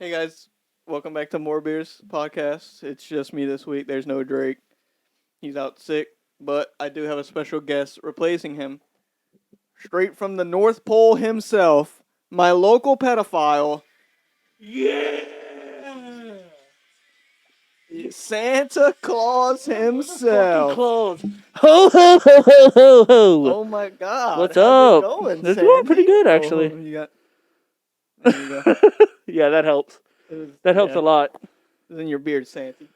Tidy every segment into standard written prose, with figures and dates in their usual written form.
Hey guys, welcome back to More Beers podcast. It's just me this week. There's no Drake. He's out sick, but I do have a special guest replacing him. Straight from the North Pole himself, my local pedophile, Yeah! Santa Claus Fucking himself. clothes. Ho, ho, ho, ho, ho, ho. Oh my God! What's How's up? it going, It's going pretty Sandy? good, Oh, actually. you got. There you go. Yeah, that helps. That helps Yeah, a lot. it's in your beard, Santy.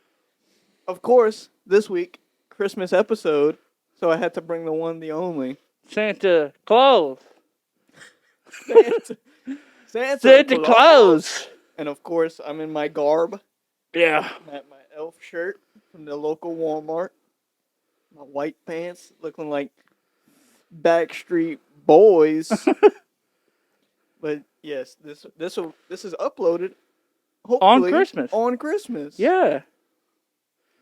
Of course, this week Christmas episode, so I had to bring the one, the only. Santa Claus. Santa, Santa Claus. And of course, I'm in my garb. Yeah. I'm at my elf shirt from the local Walmart. My white pants looking like Backstreet Boys. But yes, this is uploaded hopefully Christmas. On Christmas. Yeah.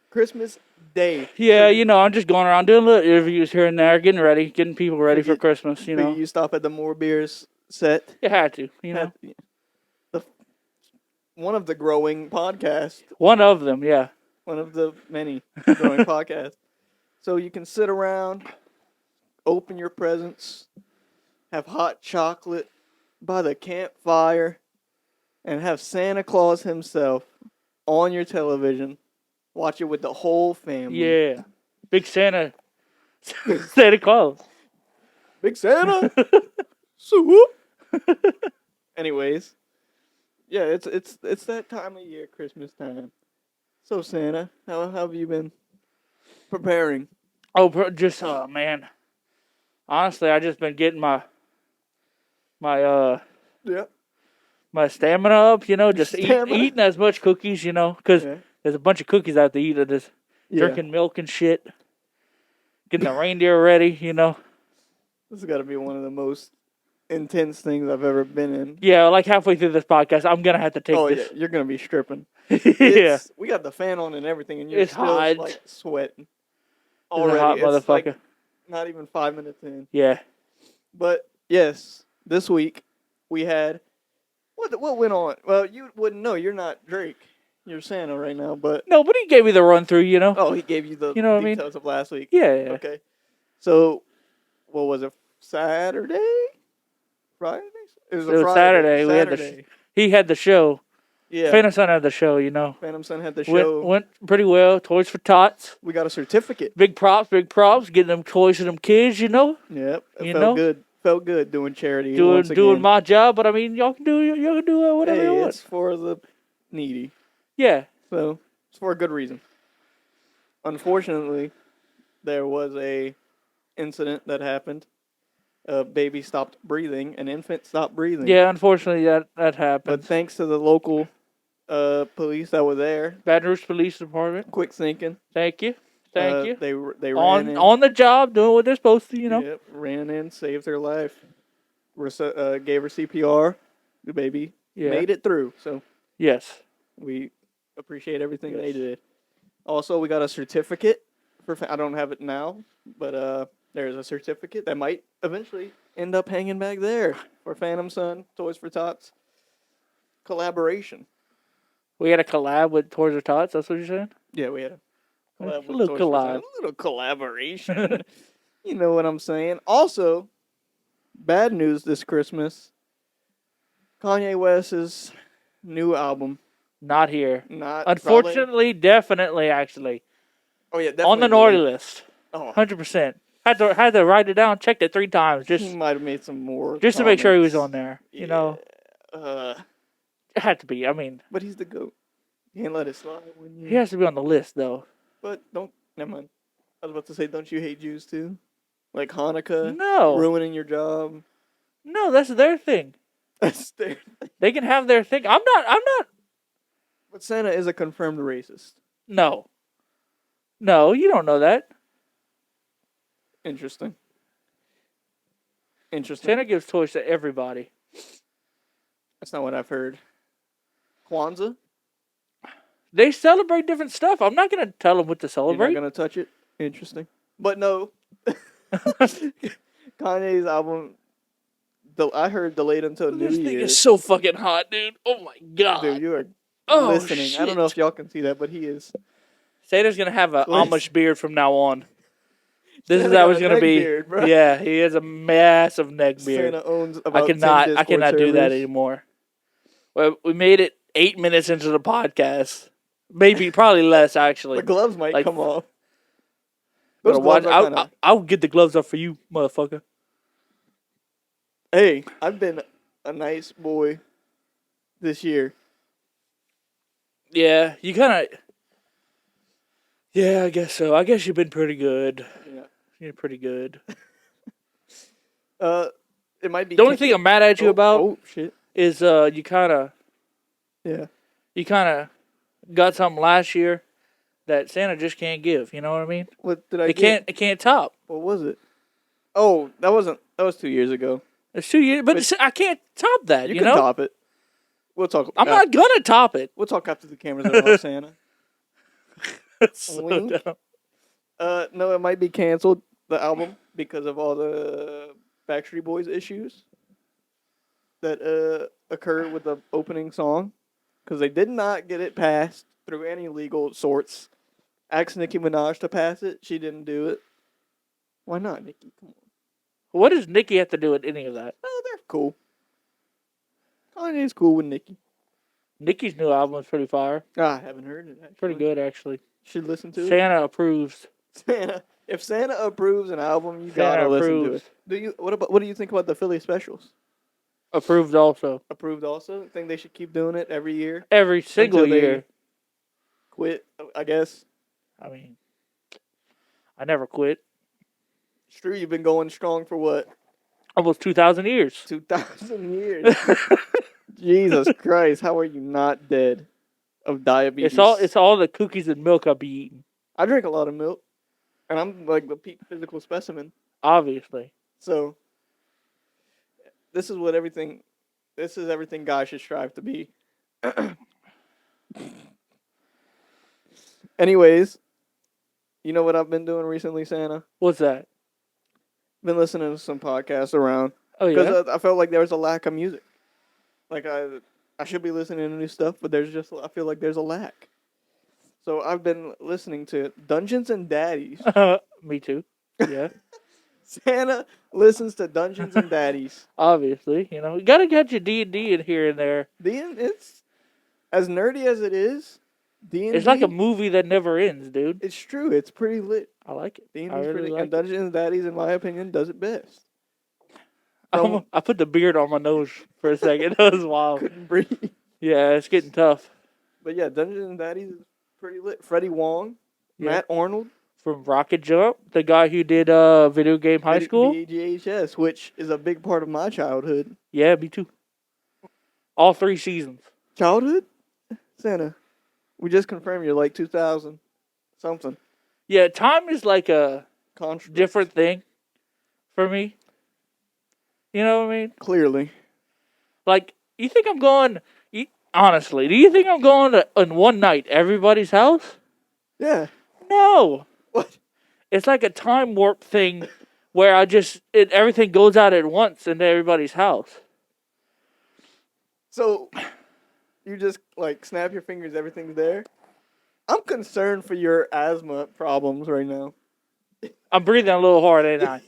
Christmas Day. Yeah, So I'm just going around doing little interviews here and there, getting people ready for Christmas, You stop at the More Beers set. You had to, The, one of the growing podcasts. One of them, yeah. One of the many growing podcasts. So you can sit around, open your presents, have hot chocolate by the campfire, and have Santa Claus himself on your television. Watch it with the whole family. Yeah. Big Santa. Santa Claus. Big Santa. Swoop. Anyways, yeah, it's that time of year, Christmas time. So Santa, how have you been preparing? Oh, man. Honestly, I just been getting my Yeah. my stamina up, just Stamina? eating as much cookies, because Yeah. there's a bunch of cookies out there eating, just drinking milk and shit, getting the reindeer ready, This has got to be one of the most intense things I've ever been in. Yeah, like halfway through this podcast, I'm gonna have to take this. Yeah, you're gonna be stripping. Yeah, We got the fan on and everything, and you're it's still hot. like sweating. It's Already, a hot it's motherfucker. like not even 5 minutes in. Yeah. But yes, this week we had what went on. Well, you wouldn't know. You're not Drake. You're Santa right now, but No, but he gave me the run through, oh, he gave you the You know what I mean? details of last week. Yeah. Okay. So, what was it? Saturday? Friday? It was It was Friday. Saturday. We had Saturday. he had the show. Yeah. Phantom Son had the show, Phantom Son had the show. Went pretty well. Toys for Tots. We got a certificate. Big props. Getting them toys to them kids, Yep. It felt good. Felt good doing charity. Doing my job, but I mean, y'all can do whatever you want. It's for the needy. Yeah. So it's for a good reason. Unfortunately, there was a incident that happened. A baby stopped breathing. An infant stopped breathing. Yeah, unfortunately that happened. But thanks to the local police that were there, Baton Rouge Police Department. quick thinking. Thank you. They ran in. On the job, doing what they're supposed to, Yep, ran in, saved her life. Gave her CPR. The baby made it through. So Yes. we appreciate everything they did. Also, we got a certificate for. I don't have it now, but there's a certificate that might eventually end up hanging back there for Phantom Son Toys for Tots collaboration. We had a collab with Toys for Tots. That's what you're saying? Yeah, we had a collab. A little collab. A little collaboration. You know what I'm saying. Also, bad news this Christmas. Kanye West's new album. Not here. Not Unfortunately, definitely, actually. Oh yeah, definitely On the naughty list. Oh, 100%. Had to write it down, checked it 3 times, he might have made some more. just to make sure he was on there. Yeah. It had to be. I mean, But he's the GOAT. You can't let it slide when you. he has to be on the list, though. But don't. Never mind. I was about to say, don't you hate Jews too? Like Hanukkah. No. Ruining your job. No, that's their thing. That's their. They can have their thing. I'm not. But Santa is a confirmed racist. No. No, you don't know that. Interesting. Santa gives toys to everybody. That's not what I've heard. Kwanzaa? They celebrate different stuff. I'm not going to tell them what to celebrate. You're not going to touch it? Interesting. But no. Kanye's album I heard delayed until New This thing Year's. is so fucking hot, dude. Oh my god. Dude, you are Oh, listening. shit. I don't know if y'all can see that, but he is. Santa's gonna have an Listen. Amish beard from now on. This Santa is how got it's a gonna neck be. beard, bro. Yeah, he has a massive neck beard. Santa owns I about 10 cannot Discord do that servers. anymore. Well, we made it 8 minutes into the podcast. Maybe, probably less actually. The gloves might come off. Those But gloves are kind of. I'll get the gloves off for you, motherfucker. Hey, I've been a nice boy this year. Yeah, you kind of. Yeah, I guess so. I guess you've been pretty good. Yeah. You're pretty good. It might be The only thing I'm mad at you about Oh shit. is you kind of got something last year that Santa just can't give. You know what I mean? What did I get? It can't top. What was it? Oh, that was 2 years ago. It's 2 years, but I can't top that. You can know? top it. We'll talk. I'm not gonna top it. We'll talk after the cameras are off, Santa. So Wink. dumb. No, it might be canceled, the album, because of all the Backstreet Boys issues that occurred with the opening song, because they did not get it passed through any legal sorts. Asked Nicki Minaj to pass it. She didn't do it. Why not, Nicki? Come on. What does Nicki have to do with any of that? Oh, they're cool. Kanye's cool with Nicki. Nicki's new album is pretty fire. I haven't heard it. Actually. Pretty good, actually. Should listen to it. Santa approves. If Santa approves an album, you Santa gotta listen to approves. it. What do you think about the Philly specials? Approved also. Approved also. Think they should keep doing it every year. Every single Until they year. Quit, I guess. I mean, I never quit. It's true. You've been going strong for what? Almost 2,000 years. 2,000 years. Jesus Christ! How are you not dead of diabetes? It's all the cookies and milk I be eating. I drink a lot of milk, and I'm like the peak physical specimen. Obviously. So this is everything guys should strive to be. Anyways, you know what I've been doing recently, Santa? What's that? Been listening to some podcasts around. Oh, yeah? Because I felt like there was a lack of music. Like, I should be listening to new stuff, but I feel like there's a lack. So I've been listening to Dungeons and Daddies. Me too. Yeah. Santa listens to Dungeons and Daddies. Obviously, you gotta get your D&D in here and there. It's as nerdy as it is. D&D, it's like a movie that never ends, dude. It's true. It's pretty lit. I like it. D&D's I really pretty, like and Dungeons and Daddies, in my opinion, does it best. I put the beard on my nose for a second. That was wild. Couldn't breathe. Yeah, it's getting tough. But yeah, Dungeons and Daddies is pretty lit. Freddie Wong, Yeah. Matt Arnold. From Rocket Jump, the guy who did Video Game High School. VGHS, which is a big part of my childhood. Yeah, me too. All 3 seasons. Childhood? Santa, we just confirmed you're like 2000 something. Yeah, time is like a Construct. different thing for me. You know what I mean? Clearly. Like, you think I'm going... honestly, do you think I'm going to, in one night, everybody's house? Yeah. No. What? It's like a time warp thing where everything goes out at once into everybody's house. So, you just, like, snap your fingers, everything's there? I'm concerned for your asthma problems right now. I'm breathing a little hard, ain't I?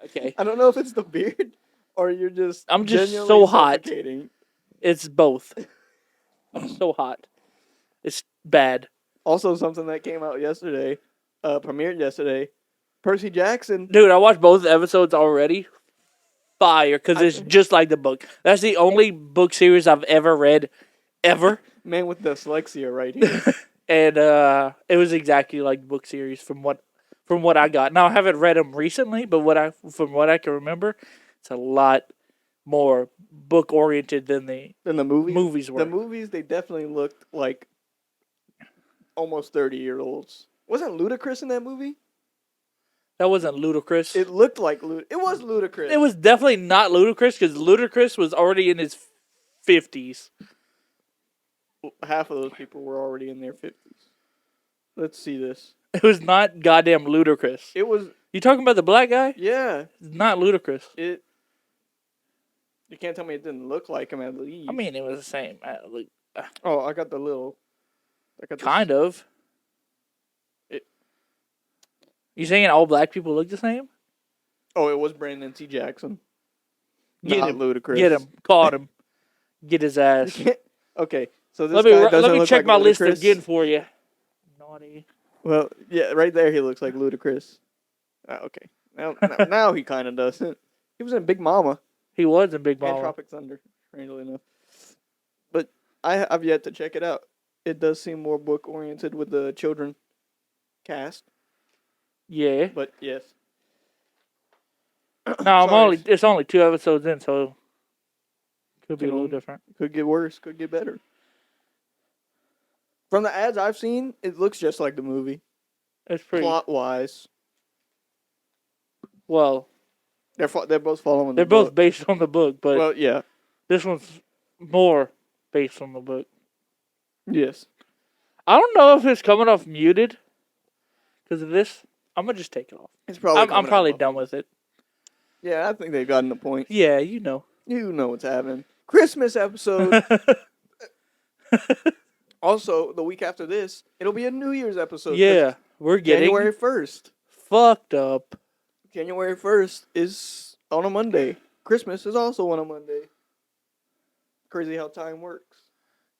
Okay. I don't know if it's the beard or you're just I'm just genuinely so hot. suffocating. It's both. I'm so hot. It's bad. Also, something that came out yesterday, premiered yesterday, Percy Jackson. Dude, I watched both episodes already. Fire, because it's just like the book. That's the only book series I've ever read, ever. Man with dyslexia right here. And it was exactly like the book series from what I got. Now, I haven't read them recently, but from what I can remember, it's a lot more book oriented than the movies were. The movies, they definitely looked like almost 30-year-olds. Wasn't Ludacris in that movie? That wasn't Ludacris. It looked like it was Ludacris. It was definitely not Ludacris because Ludacris was already in his 50s. Half of those people were already in their 50s. Let's see this. It was not goddamn Ludacris. It was. You talking about the black guy? Yeah. It's not Ludacris. You can't tell me it didn't look like him at least. I mean, it was the same. oh, I got the little. I got Kind of. It, You saying all black people look the same? oh, it was Brandon T. Jackson. Get Not him. Ludacris. Get him. Caught him. Get his You ass. can't. Okay, so this guy doesn't Let me look check like my list Ludacris. again for you. Naughty. Well, yeah, right there he looks like Ludacris. Okay, now he kind of doesn't. He was in Big Mama He was in Big and Mama. Tropic Thunder, strangely enough. But I've yet to check it out. It does seem more book oriented with the children cast. Yeah. But yes. No, Sorry. it's only 2 episodes in, so could be a little Can- different. Could get worse. Could get better. From the ads I've seen, it looks just like the movie. It's pretty Plot wise, well. they're both following They're the both book. based on the book, but Well, yeah, this one's more based on the book. yes. I don't know if it's coming off muted because of this. I'm gonna just take it off. It's probably. I'm coming probably up. done with it. Yeah, I think they've gotten the point. Yeah, you know. You know what's happening. Christmas episode. Also, the week after this, it'll be a New Year's episode. 'cause Yeah, we're getting January 1st. fucked up. January 1st is on a Monday. Christmas is also on a Monday. Crazy how time works.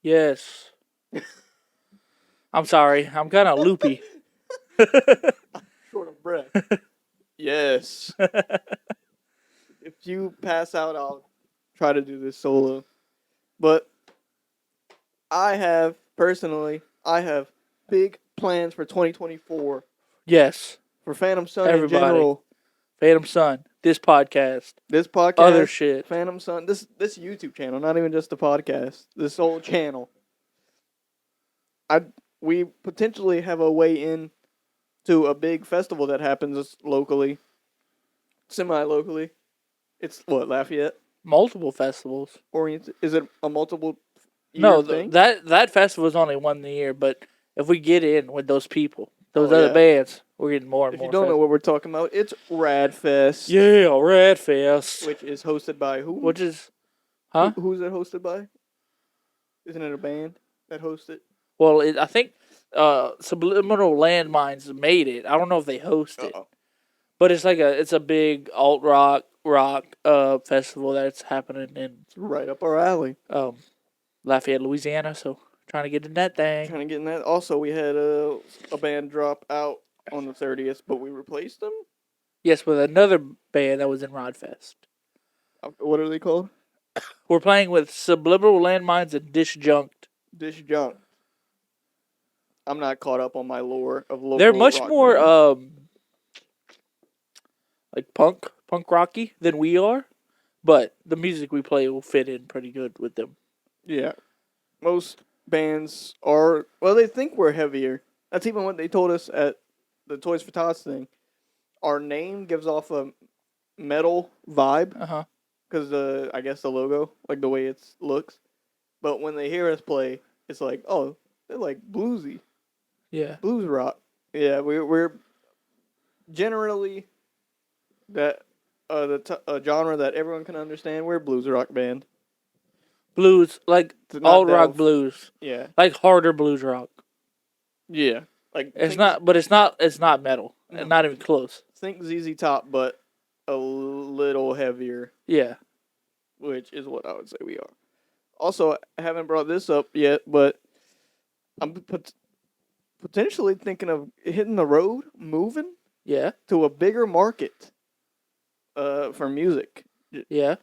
Yes. I'm sorry. I'm kind of loopy. Short of breath. Yes. If you pass out, I'll try to do this solo. But I have big plans for 2024 Yes. for Phantom Sun Everybody. in general. Phantom Sun. This podcast. This podcast, Other shit. Phantom Sun, this YouTube channel, not even just the podcast. This whole channel. We potentially have a way in to a big festival that happens locally, semi-locally. It's what, Lafayette Multiple festivals. oriented? Is it a multiple year No, thing? that festival is only one a year, but if we get in with those people, those Oh, other yeah. bands, we're getting more and If more. you don't know what we're talking about, it's Rad Fest. Yeah, Red Fest. Which is hosted by who? Which is, huh? Who's it hosted by? Isn't it a band that hosts it? Well, I think Subliminal Landmines made it. I don't know if they host it, Uh-oh. but it's a big alt rock festival that's happening in It's right up our alley. Lafayette, Louisiana. So trying to get in that thing. Trying to get in that. Also, we had a band drop out on the 30th, but we replaced them. Yes, with another band that was in Rodfest. What are they called? We're playing with Subliminal Landmines and Disjunct. Disjunct. I'm not caught up on my lore of local. They're much rock more bands. like punk rocky than we are, but the music we play will fit in pretty good with them. Yeah. Most bands are, well, they think we're heavier. That's even what they told us at the Toys for Tots thing. Our name gives off a metal vibe Uh huh. because I guess the logo, like the way it looks. But when they hear us play, it's like, oh, they're like bluesy, Yeah. blues rock. Yeah, we're generally that a genre that everyone can understand. We're a blues rock band. Blues, like To not alt rock delve- blues, Yeah, like harder blues rock. yeah. Like It's think- not, but it's not metal, No. not even close. Think ZZ Top, but a little heavier, Yeah. which is what I would say we are. Also, I haven't brought this up yet, but I'm potentially thinking of hitting the road, moving Yeah. to a bigger market for music. Yeah.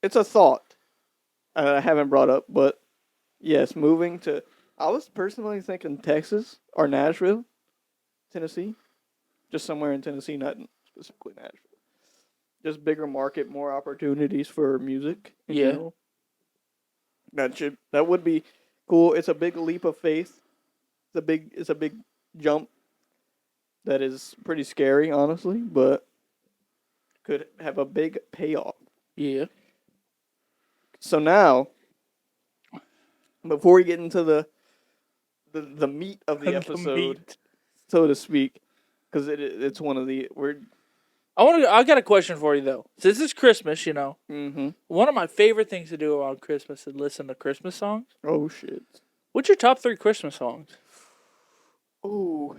It's a thought I haven't brought up, but yes, moving to. I was personally thinking Texas or Nashville, Tennessee, just somewhere in Tennessee, not specifically Nashville. Just bigger market, more opportunities for music. in Yeah. general. That would be cool. It's a big leap of faith. It's a big jump. That is pretty scary, honestly, but could have a big payoff. Yeah. So now, before we get into the meat of the The episode, meat. so to speak, because it's one of I got a question for you though. Since it's Christmas, Mm-hmm. one of my favorite things to do around Christmas is listen to Christmas songs. Oh, shit. What's your top 3 Christmas songs? Ooh.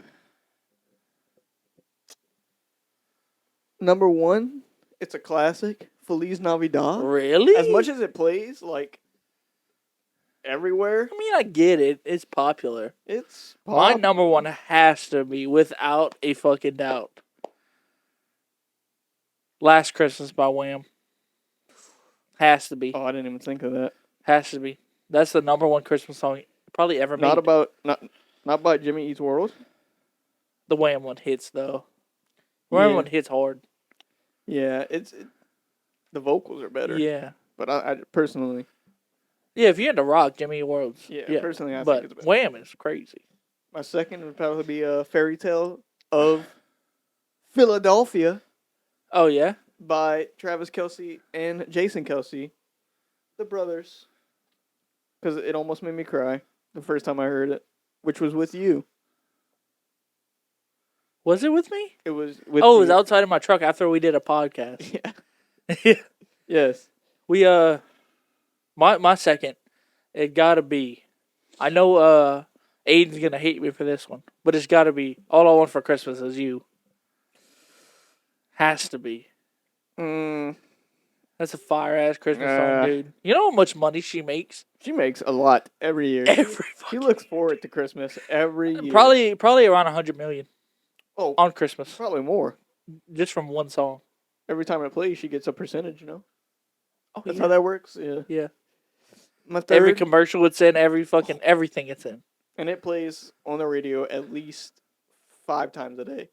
Number 1, it's a classic. Feliz Navidad. Really? As much as it plays, like, everywhere, I mean, I get it. It's popular. it's My pop. number 1 has to be, without a fucking doubt, Last Christmas by Wham. Has to be. Oh, I didn't even think of that. Has to be. That's the number 1 Christmas song probably ever made. Not by Jimmy Eats World. The Wham one hits, though. Wham one hits hard. Yeah, the vocals are better. Yeah. But I personally, Yeah, if you're into rock, Jimmy Eat World's. yeah, personally, I but think it's better. Wham is crazy. My second would probably be a Fairy Tale of Philadelphia Oh, yeah? by Travis Kelce and Jason Kelce, the brothers. Because it almost made me cry the first time I heard it, which was with you. Was it with me? It was with It was you. outside of my truck after we did a podcast. Yeah. Yes. We, my second, it gotta be, I know, Aiden's gonna hate me for this one, but it's gotta be All I Want for Christmas Is You. Has to be. That's a fire-ass Christmas song, dude. You know how much money she makes? She makes a lot every year. She looks forward to Christmas every year. Probably around $100 million. Oh, on Christmas, probably more. Just from one song. Every time it plays, she gets a percentage. Oh, That's how that works. Yeah. Yeah. My third, Every commercial it's in, everything it's in. and it plays on the radio at least 5 times a day.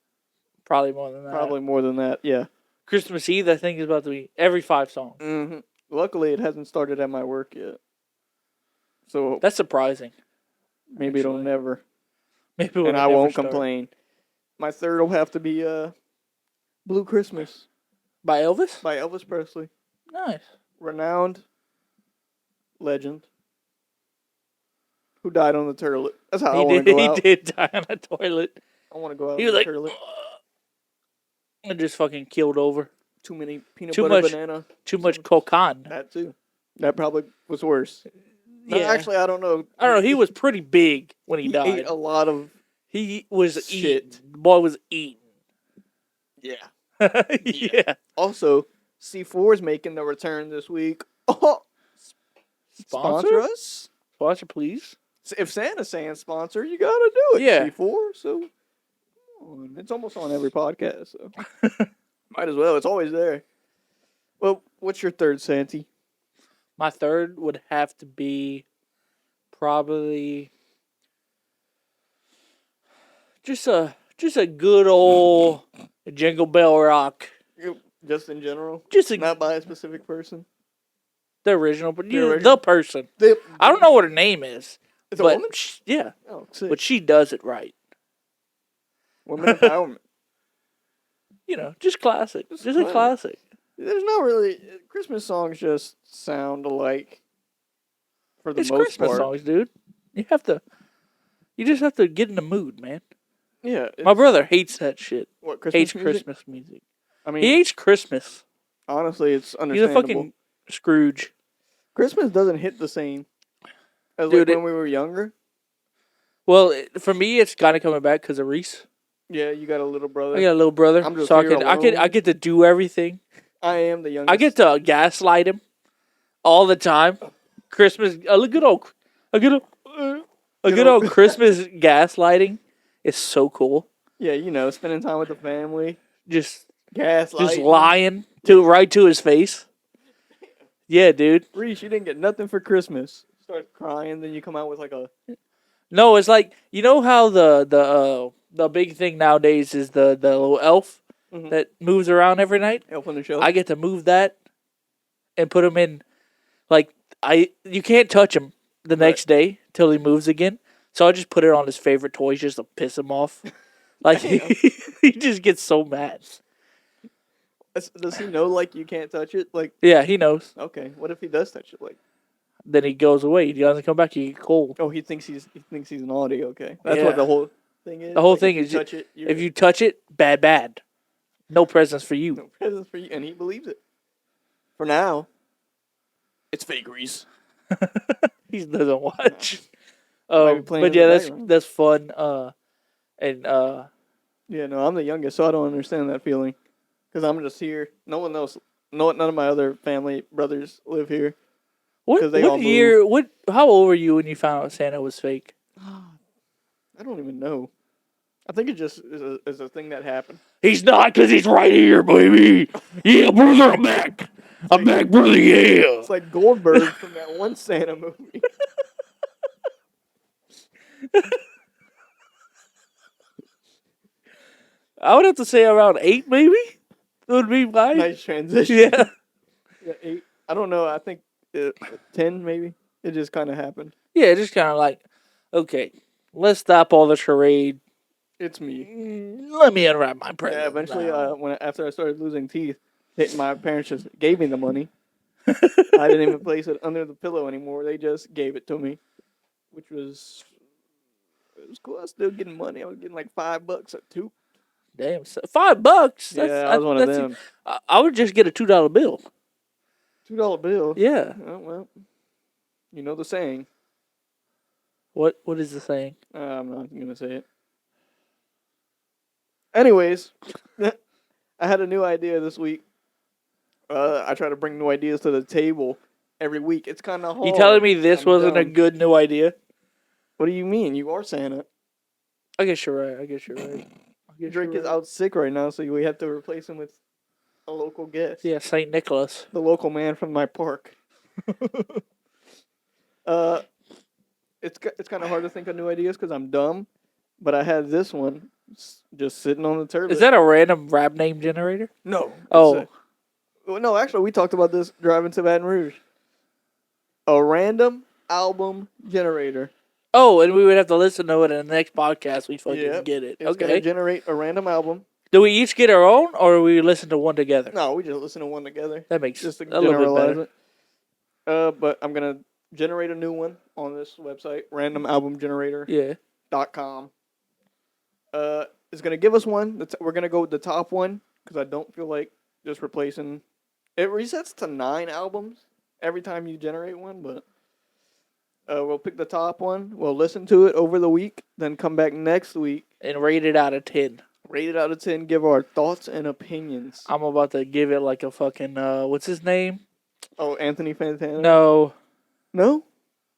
Probably more than that. Probably more than that. Yeah. Christmas Eve, I think, is about to be every 5 songs. Mm-hmm. Luckily, it hasn't started at my work yet. So That's surprising. maybe it'll never. Maybe it'll and I never won't start. complain. My third will have to be Blue Christmas By Elvis? by Elvis Presley. Nice. Renowned legend who died on the toilet. That's how I want to go out. He did die on a toilet. I want to go out He on was the like, toilet. and just fucking keeled over. Too many peanut Too butter much- banana. Too much cocaine. That too. That probably was worse. No, Yeah. actually, I don't know. I don't know. He was pretty big when he He died. ate a lot of He was shit. eating. Boy was eating. Yeah. Yeah. Also, C4 is making the return this week. Oh, sponsor us. Sponsor, please. If Santa's saying sponsor, you gotta do it. Yeah. C4. So come on. It's almost on every podcast. So might as well. It's always there. Well, what's your third, Santy? My third would have to be probably just a good old Jingle Bell Rock. Just in general, Just not by a specific person. the original, but The the original? person. The- I don't know what her name is, It's a but woman. yeah, Oh, sick. but she does it right. Women empowerment. Just classic. Just a classic. classic. There's not really Christmas songs. Just sound alike for the It's most Christmas part. songs, dude. You just have to get in the mood, man. Yeah, My brother hates that shit. What Christmas Hates music? Christmas music. I mean, He hates Christmas. honestly, it's He's a understandable. fucking Scrooge. Christmas doesn't hit the same as Dude, like when we were younger. Well, for me, it's kind of coming back because of Reese. Yeah, you got a little brother. I got a little brother, I'm just so here I alone. get to do everything. I am the youngest. I get to gaslight him all the time. Christmas, a good old Christmas gaslighting is so cool. Yeah, spending time with the family, Just gaslighting. lying right to his face. Yeah, dude. Reese, you didn't get nothing for Christmas. Start crying, then you come out with like a. No, it's like how the big thing nowadays is the little elf Mhm. that moves around every night. Elf on the Shelf. I get to move that and put him in, you can't touch him the next day till he moves again. So I just put it on his favorite toys just to piss him off. Like he just gets so mad. Does he know like you can't touch it? Like, Yeah, he knows. okay, what if he does touch it? Like, Then he goes away. He doesn't come back. He get cold. oh, he thinks he's naughty. Okay, that's Yeah. what the whole thing is. The whole Like, thing if is you touch it. If you touch it, bad. No presents for you. No presents for you, and he believes it. For now, it's fakeries. He doesn't watch. Might be playing But in yeah, the that's background. that's fun. And Yeah, no, I'm the youngest, so I don't understand that feeling. Because I'm just here. No one else, none of my other family brothers live here. what 'Cause they what all year? What? How old were you when you found out Santa was fake? I don't even know. I think it just is a thing that happened. He's not, because he's right here, baby. Yeah, brother, I'm back. I'm back, brother. Yeah. It's like Goldberg from that one Santa movie. I would have to say around 8, maybe. Would be mine. Nice transition. Yeah. Yeah, 8. I don't know. I think 10 maybe. It just kind of happened. Yeah, just kind of like, okay, let's stop all the charade. It's me. Let me unwrap my present. Yeah, eventually, now. after I started losing teeth, my parents just gave me the money. I didn't even place it under the pillow anymore. They just gave it to me, which was it was cool. I was still getting money. I was getting like $5 a tooth. Damn, so $5. That's, Yeah, I was one of them. I would just get a $2 bill. $2 bill. Yeah. Oh, well, you know the saying. What is the saying? I'm not gonna say it. Anyways, I had a new idea this week. I try to bring new ideas to the table every week. It's kind of hard. You telling me this I'm wasn't a dumb. good new idea? What do you mean? You are Santa. I guess you're right. I guess you're right. Drake is out sick right now, so we have to replace him with a local guest. Yeah, Saint Nicholas. The local man from my park. It's kind of hard to think of new ideas because I'm dumb, but I had this one just sitting on the turret. Is that a random rap name generator? No. Oh. Well, no, actually, we talked about this driving to Baton Rouge. A random album generator. Oh, and we would have to listen to it in the next podcast. We fucking Yep. get it. It's gonna generate a random album. Do we each get our own, or we listen to one together? No, we just listen to one together. That makes Just to a little bit generalize better. it. But I'm gonna generate a new one on this website, randomalbumgenerator.com. Yeah. It's gonna give us one. We're gonna go with the top one because I don't feel like just replacing. It resets to 9 albums every time you generate one, but we'll pick the top one. We'll listen to it over the week, then come back next week. And rate it out of 10. Rate it out of 10. Give our thoughts and opinions. I'm about to give it like a fucking, what's his name? Oh, Anthony Fantano? No. No?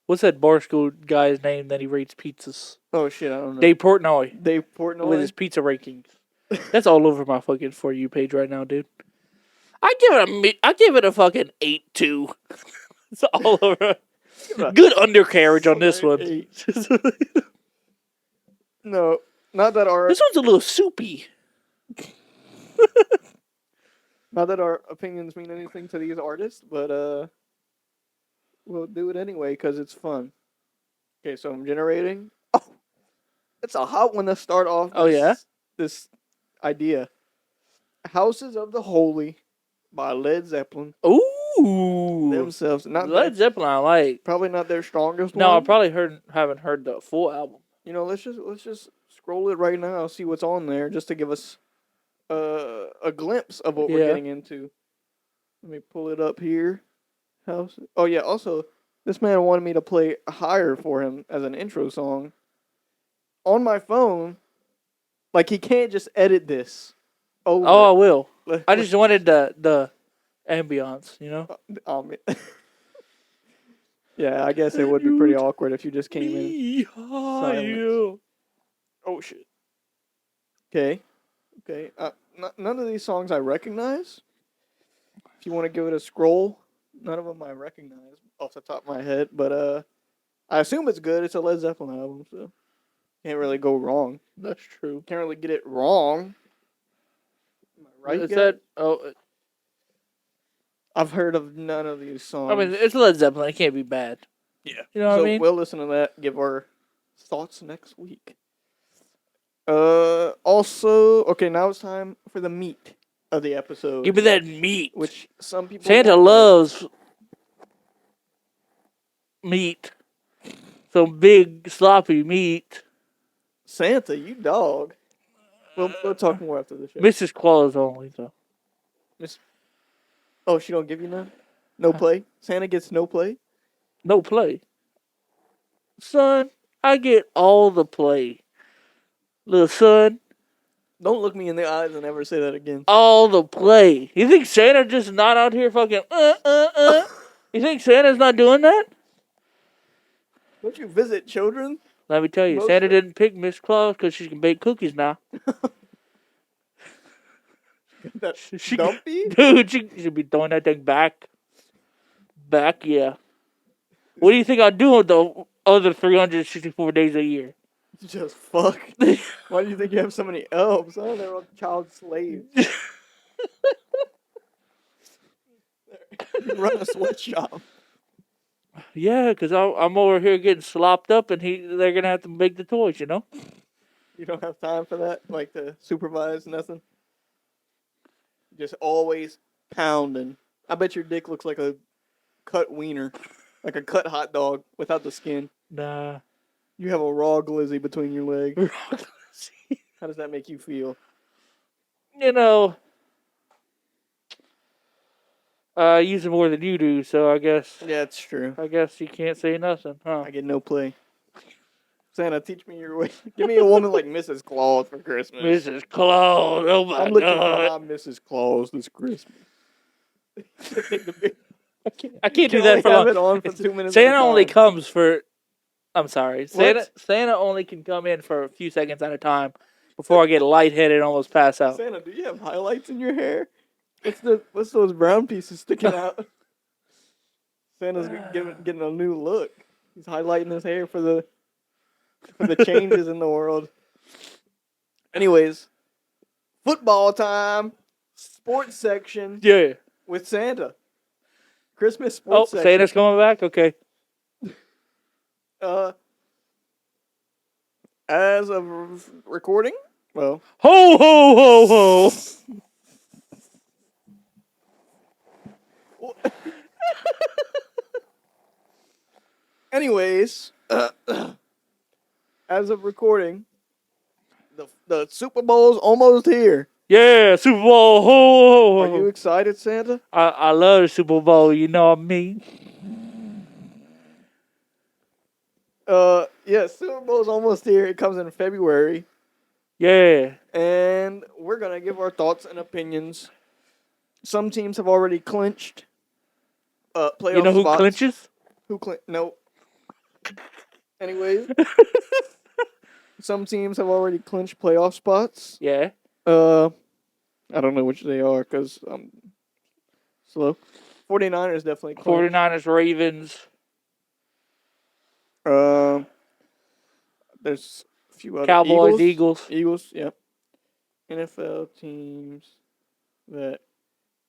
What's that bar school guy's name that he rates pizzas? Oh, shit, I don't know. Dave Portnoy. Dave Portnoy? With his pizza rankings. That's all over my fucking For You page right now, dude. I give it a fucking 8.2. It's all over. Good undercarriage on this one. No, not that our This one's a little soupy. not that our opinions mean anything to these artists, but we'll do it anyway because it's fun. Okay, so I'm generating. Oh, it's a hot one to start off. Oh, yeah? This idea. Houses of the Holy by Led Zeppelin Ooh. themselves. Not Led Zeppelin I like. probably not their strongest No, I one. probably haven't heard the full album. You know, let's just scroll it right now, see what's on there, just to give us a glimpse of what we're getting into. Let me pull it up here. House. Oh yeah. Also, this man wanted me to play "Higher" for him as an intro song on my phone. Like he can't just edit this. Oh, I will. I just wanted the ambiance, you know. Yeah, I guess it would be pretty awkward if you just came in. Silence. Oh shit. Okay. None of these songs I recognize. If you want to give it a scroll, none of them I recognize off the top of my head. But I assume it's good. It's a Led Zeppelin album, so can't really go wrong. That's true. Can't really get it wrong. Am I right? Is that? Oh, I've heard of none of these songs. I mean, it's Led Zeppelin. It can't be bad. Yeah. You know what I mean? We'll listen to that. Give our thoughts next week. Also, okay, now it's time for the meat of the episode. Give me that meat. Which some people Santa won't like. loves meat. Some big sloppy meat. Santa, you dog. We'll talk more after the show. Mrs. Claus only, though. Oh, she don't give you none? No play? Santa gets no play? No play. Son, I get all the play. Little son, Don't look me in the eyes and ever say that again. all the play. You think Santa just not out here fucking You think Santa's not doing that? Don't you visit children? Let me tell you, Most Santa of- didn't pick Miss Claus because she can bake cookies now. That She, dumpy? dude, she should be throwing that thing back. Back, yeah. What do you think I do with the other 364 days a year? Just fuck. Why do you think you have so many elves? Oh, they're all child slaves. You run a sweatshop. Yeah, because I'm over here getting slopped up, and they're gonna have to make the toys, you know. You don't have time for that? Like to supervise nothing? Just always pounding. I bet your dick looks like a cut wiener. Like a cut hot dog without the skin. Nah. You have a raw glizzy between your legs. How does that make you feel? You know, I use it more than you do, so I guess Yeah, it's true. you can't say nothing, huh? I get no play. Santa, teach me your way. Give me a woman like Mrs. Claus for Christmas. Mrs. Claus, oh my I'm looking god! for my Mrs. Claus this Christmas. I can't do You that only for have long. it on for 2 minutes. Santa at a only time. comes for. I'm sorry. What? Santa only can come in for a few seconds at a time before I get lightheaded and almost pass out. Santa, do you have highlights in your hair? What's those brown pieces sticking out? Santa's getting a new look. He's highlighting his hair for the changes in the world. Anyways, football time. Sports section Yeah. with Santa. Christmas Oh, sports section. Santa's coming back. Okay. As of recording, well, Ho ho ho ho! anyways, as of recording, the Super Bowl's almost here. Yeah, Super Bowl. Ho ho ho! Are you excited, Santa? I love the Super Bowl. You know what I mean? Yeah, Super Bowl's almost here. It comes in February, Yeah. and we're gonna give our thoughts and opinions. Some teams have already clinched playoff You know who spots. clinches? Who no. Anyways, some teams have already clinched playoff spots. Yeah. I don't know which they are because I'm slow. 49ers definitely clinched. 49ers, Ravens. There's a few other Cowboys, Eagles. Eagles, yep. NFL teams that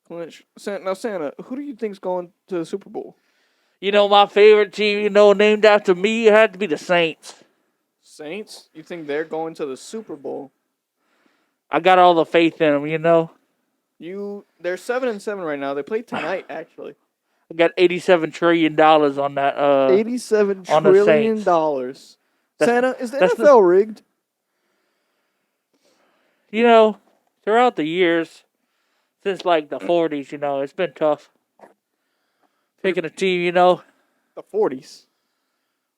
clinch. Now, Santa, who do you think's going to the Super Bowl? You know, my favorite team, named after me, it had to be the Saints. Saints? You think they're going to the Super Bowl? I got all the faith in them, They're 7-7 right now. They play tonight, actually. I got $87 trillion on that. $87 on the trillion. Saints. Santa, is the that's NFL rigged? Throughout the years, since like the 40s, it's been tough. Picking a team, The 40s.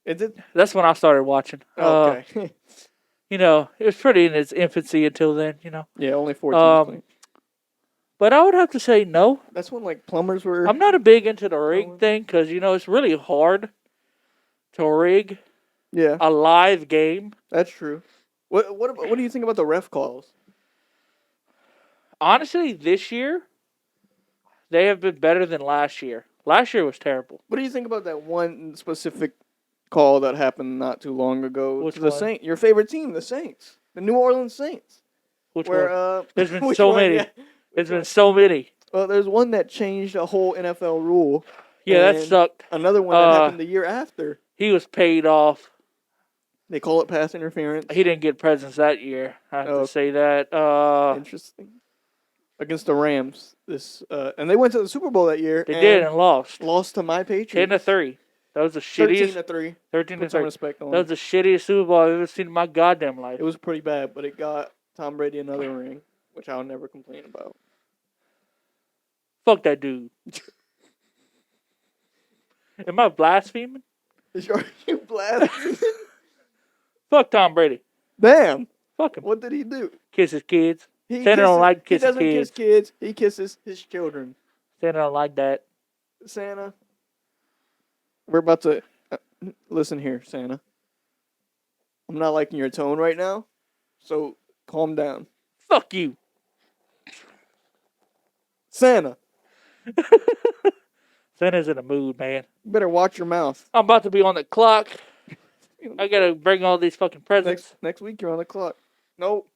Is it? that's when I started watching. Okay. It was pretty in its infancy until then, Yeah, only 4 teams playing. But I would have to say no. That's when like plumbers were. I'm not a big into the rig thing because it's really hard to rig Yeah, a live game. that's true. What do you think about the ref calls? Honestly, this year they have been better than last year. Last year was terrible. What do you think about that one specific call that happened not too long ago Which to the one? Saints? Your favorite team, the Saints, the New Orleans Saints. Which Where one? There's been which so one? many. Yeah. There's been so many. Well, there's one that changed a whole NFL rule. Yeah, that and sucked. Another one that happened the year after. He was paid off. They call it pass interference. He didn't get presents that year. I have to say that. Interesting. Against the Rams, and they went to the Super Bowl that year. They did and lost. Lost to my Patriots. 10-3. That was the shittiest. 13-3. 13-3. Put some respect on That was the shittiest Super Bowl I've ever seen in my goddamn life. It was pretty bad, but it got Tom Brady another ring, which I'll never complain about. Fuck that dude. Am I blaspheming? Are you blaspheming? Fuck Tom Brady. Damn. Fuck him. What did he do? Kiss his kids. He Santa don't like he kissing doesn't kids. kiss kids. He kisses his children. Santa don't like that. Santa, we're about to listen here, Santa. I'm not liking your tone right now, so calm down. Fuck you. Santa, Santa's in a mood, man. you better watch your mouth. I'm about to be on the clock. I gotta bring all these fucking presents. Next week you're on the clock. Nope.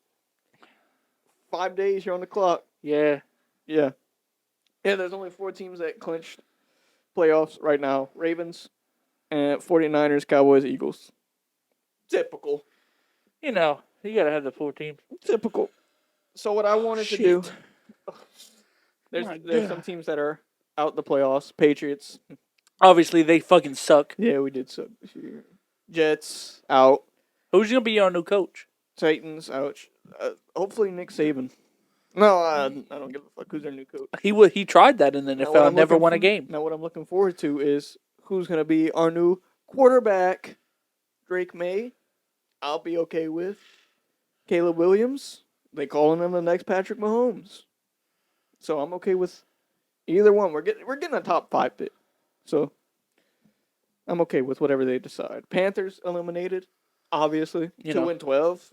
5 days you're on the clock. Yeah. Yeah. Yeah, there's only 4 teams that clinched playoffs right now. Ravens and 49ers, Cowboys, Eagles. Typical. You know, you gotta have the 4 teams. Typical. So what I wanted to do, there's some God. teams that are out the playoffs. Patriots. Obviously, they fucking suck. Yeah, we did suck this year. Jets out. Who's gonna be our new coach? Titans out. Hopefully Nick Saban. No, I don't give a fuck who's their new coach. He tried that in the Now, NFL and never won a game. Now what I'm looking forward to is who's going to be our new quarterback. Drake May, I'll be okay with. Caleb Williams, they calling him the next Patrick Mahomes. So I'm okay with either one. We're getting a top 5 pick. So I'm okay with whatever they decide. Panthers eliminated, obviously. You 2-12.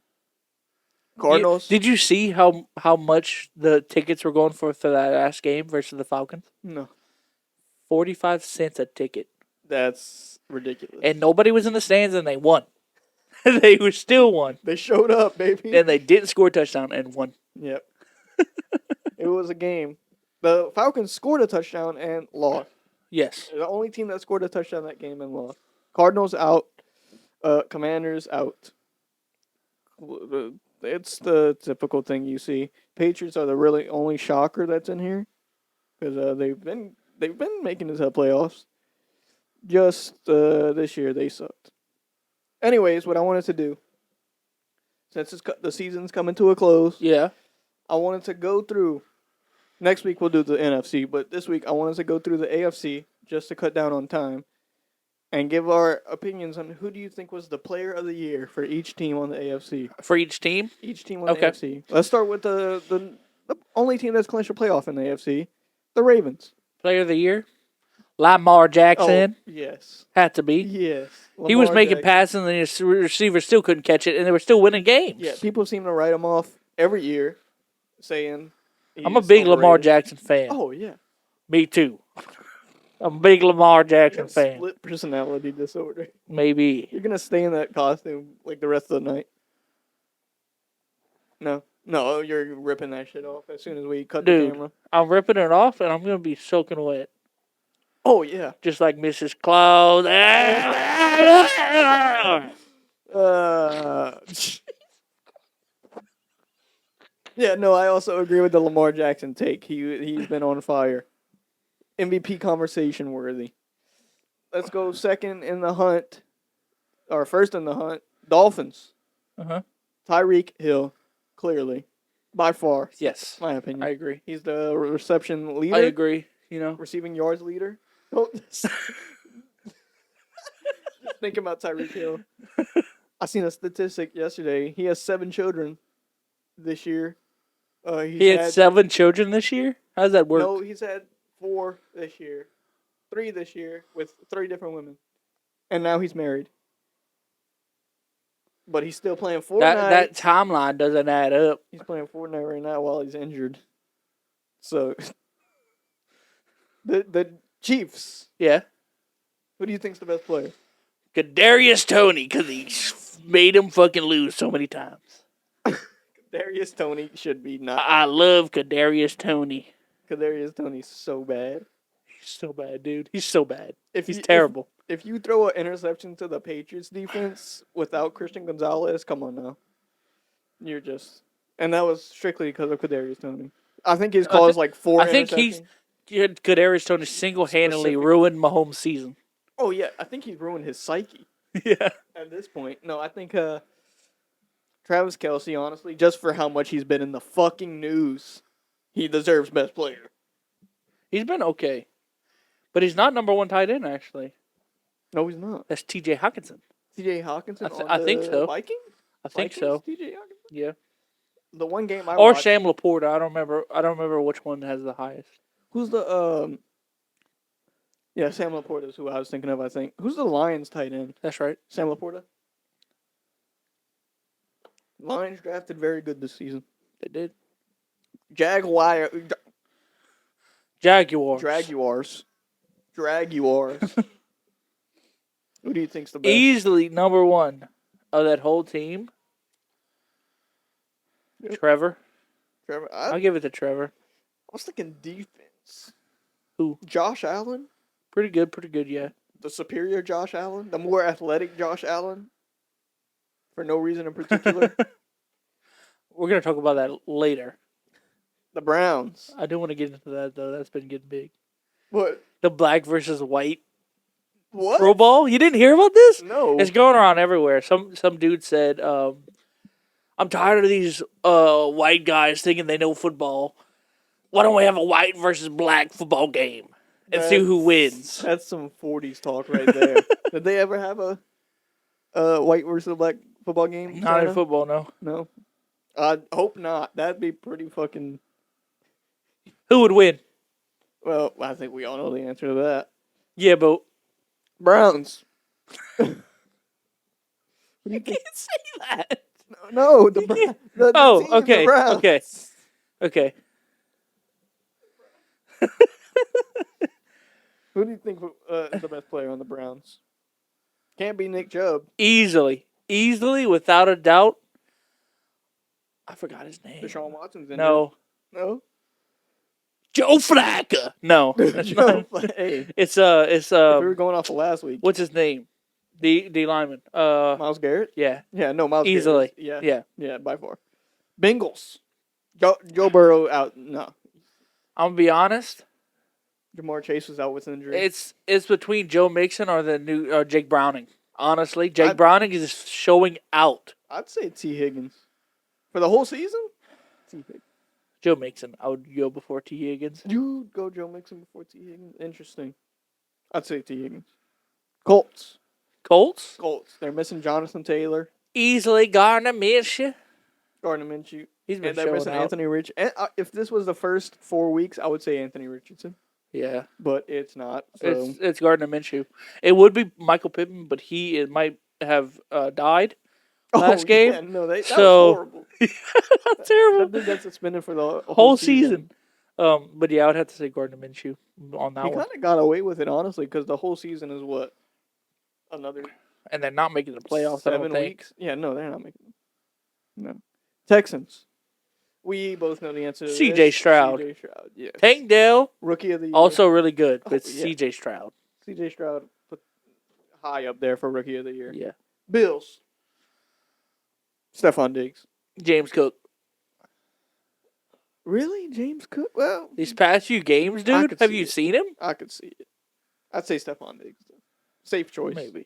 Cardinals. Did you see how much the tickets were going for that last game versus the Falcons? No. 45 cents a ticket. That's ridiculous. And nobody was in the stands and they won. They were still won. They showed up, baby. And they didn't score a touchdown and won. Yep. It was a game. The Falcons scored a touchdown and lost. Yes. They're the only team that scored a touchdown that game and lost. Cardinals out. Commanders out. It's the typical thing you see. Patriots are the really only shocker that's in here because they've been making it to the playoffs. Just this year they sucked. Anyways, what I wanted to do, since the season's coming to a close, Yeah. I wanted to go through. Next week we'll do the NFC, but this week I wanted to go through the AFC just to cut down on time and give our opinions on who do you think was the player of the year for each team on the AFC. For each team? Each team on Okay. the AFC. Let's start with the only team that's clinched a playoff in the AFC, the Ravens. Player of the year? Lamar Jackson. Oh, yes. Had to be. Yes. He was Lamar making Jackson. passes and the receiver still couldn't catch it and they were still winning games. Yeah, people seem to write him off every year, saying I'm a he's big Lamar overrated. Jackson fan. Oh, yeah. Me too. I'm a big Lamar Jackson fan. Split personality disorder. Maybe. You're going to stay in that costume like the rest of the night. No, you're ripping that shit off as soon as we cut the Dude. camera. I'm ripping it off and I'm going to be soaking wet. Oh, yeah. Just like Mrs. Claus. Yeah, no, I also agree with the Lamar Jackson take. He's been on fire. MVP conversation worthy. Let's go second in the hunt, or first in the hunt. Dolphins. Uh-huh. Tyreek Hill, clearly, by far, Yes. my opinion. I agree. He's the reception leader. I agree. You know. Receiving yards leader. Don't just think about Tyreek Hill. I seen a statistic yesterday. He has 7 children this year. He had 7 children this year? How does that work? No, he's had 4 this year. 3 this year with 3 different women. And now he's married. But he's still playing Fortnite. That timeline doesn't add up. He's playing Fortnite right now while he's injured. So the Chiefs. Yeah. Who do you think's the best player? Kadarius Toney, because he made him fucking lose so many times. Kadarius Toney should be not. I love Kadarius Toney. Kadarius Toney's so bad. He's so bad, dude. He's so bad. He's He's terrible. If you throw an interception to the Patriots defense without Christian Gonzalez, come on now. You're just... And that was strictly because of Kadarius Toney. I think he's caused like 4 I think interceptions. Kadarius Toney single-handedly Specific. ruined Mahomes' season. Oh, yeah. I think he's ruined his psyche Yeah. at this point. No, I think Travis Kelce, honestly, just for how much he's been in the fucking news, he deserves best player. He's been okay. But he's not number one tight end, actually. No, he's not. That's T.J. Hawkinson. T.J. Hawkinson I think so. Vikings? I think Vikings? so. T.J. Hawkinson? Yeah. The one game I Or watched. Sam Laporta. I don't remember which one has the highest. Who's the Yeah, Sam Laporta is who I was thinking of. I think. Who's the Lions tight end? That's right. Sam Laporta. Lions drafted very good this season. They did. Jaguars. Who do you think's the best? Easily number one of that whole team. Yep. Trevor. I I'll give it to Trevor. was thinking defense. Who? Josh Allen. Pretty good, yeah. The superior Josh Allen. The more athletic Josh Allen. For no reason in particular. We're going to talk about that later. The Browns. I do want to get into that, though. That's been getting big. What? The black versus white What? Pro Bowl. You didn't hear about this? No. It's going around everywhere. Some dude said, I'm tired of these white guys thinking they know football. Why don't we have a white versus black football game and see who wins? That's some 40s talk right there. Did they ever have a white versus black football game? Not Santa? in football, no. No. I hope not. That'd be pretty fucking... Who would win? Well, I think we all know the answer to that. Yeah, but Browns. you can't say that. No, the team, okay, the Browns. okay. Who do you think is the best player on the Browns? Can't be Nick Chubb. Easily, without a doubt. I forgot his name. Deshaun Watson's in No. there. No? Joe Flacco. No, that's Joe not. Hey, It's if we were going off of last week. what's his name? D lineman. Myles Garrett? Yeah, Yeah, no, Myles easily. Garrett. Yeah, by far. Bengals. Joe Burrow out. No. I'm gonna be honest. Jamar Chase was out with injury. It's between Joe Mixon or the new Jake Browning. Honestly, Jake Browning is showing out. I'd say T. Higgins. For the whole season? T. Higgins. Joe Mixon, I would go before T. Higgins. You'd go Joe Mixon before T. Higgins? Interesting. I'd say T. Higgins. Colts. They're missing Jonathan Taylor. Easily Gardner Minshew. Gardner Minshew. He's been And they're showing missing out. Anthony Rich. And, if this was the first 4 weeks, I would say Anthony Richardson. Yeah, But it's not. So. it's Gardner Minshew. It would be Michael Pittman, but it might have died last game. Yeah, no, that was So- horrible. That's terrible. That dude got suspended for the Whole season. But yeah, I would have to say Gardner Minshew on that He one. kind of got away with it, honestly, because the whole season is what? Another And they're not making the playoffs. I 7 don't think. weeks? Yeah, no, they're not making it. No. Texans. We both know the answer to C.J. this. Stroud. C.J. Stroud, yes. Tank Dell, Rookie of the year. also really good, but yeah. C.J. Stroud. C.J. Stroud put high up there for Rookie of the Year. Yeah. Bills. Stephon Diggs. James Cook. Really? James Cook? Well, These past few games, I dude, could have see you it. seen him? I could see it. I'd say Stephon Diggs. Though. Safe choice. Maybe.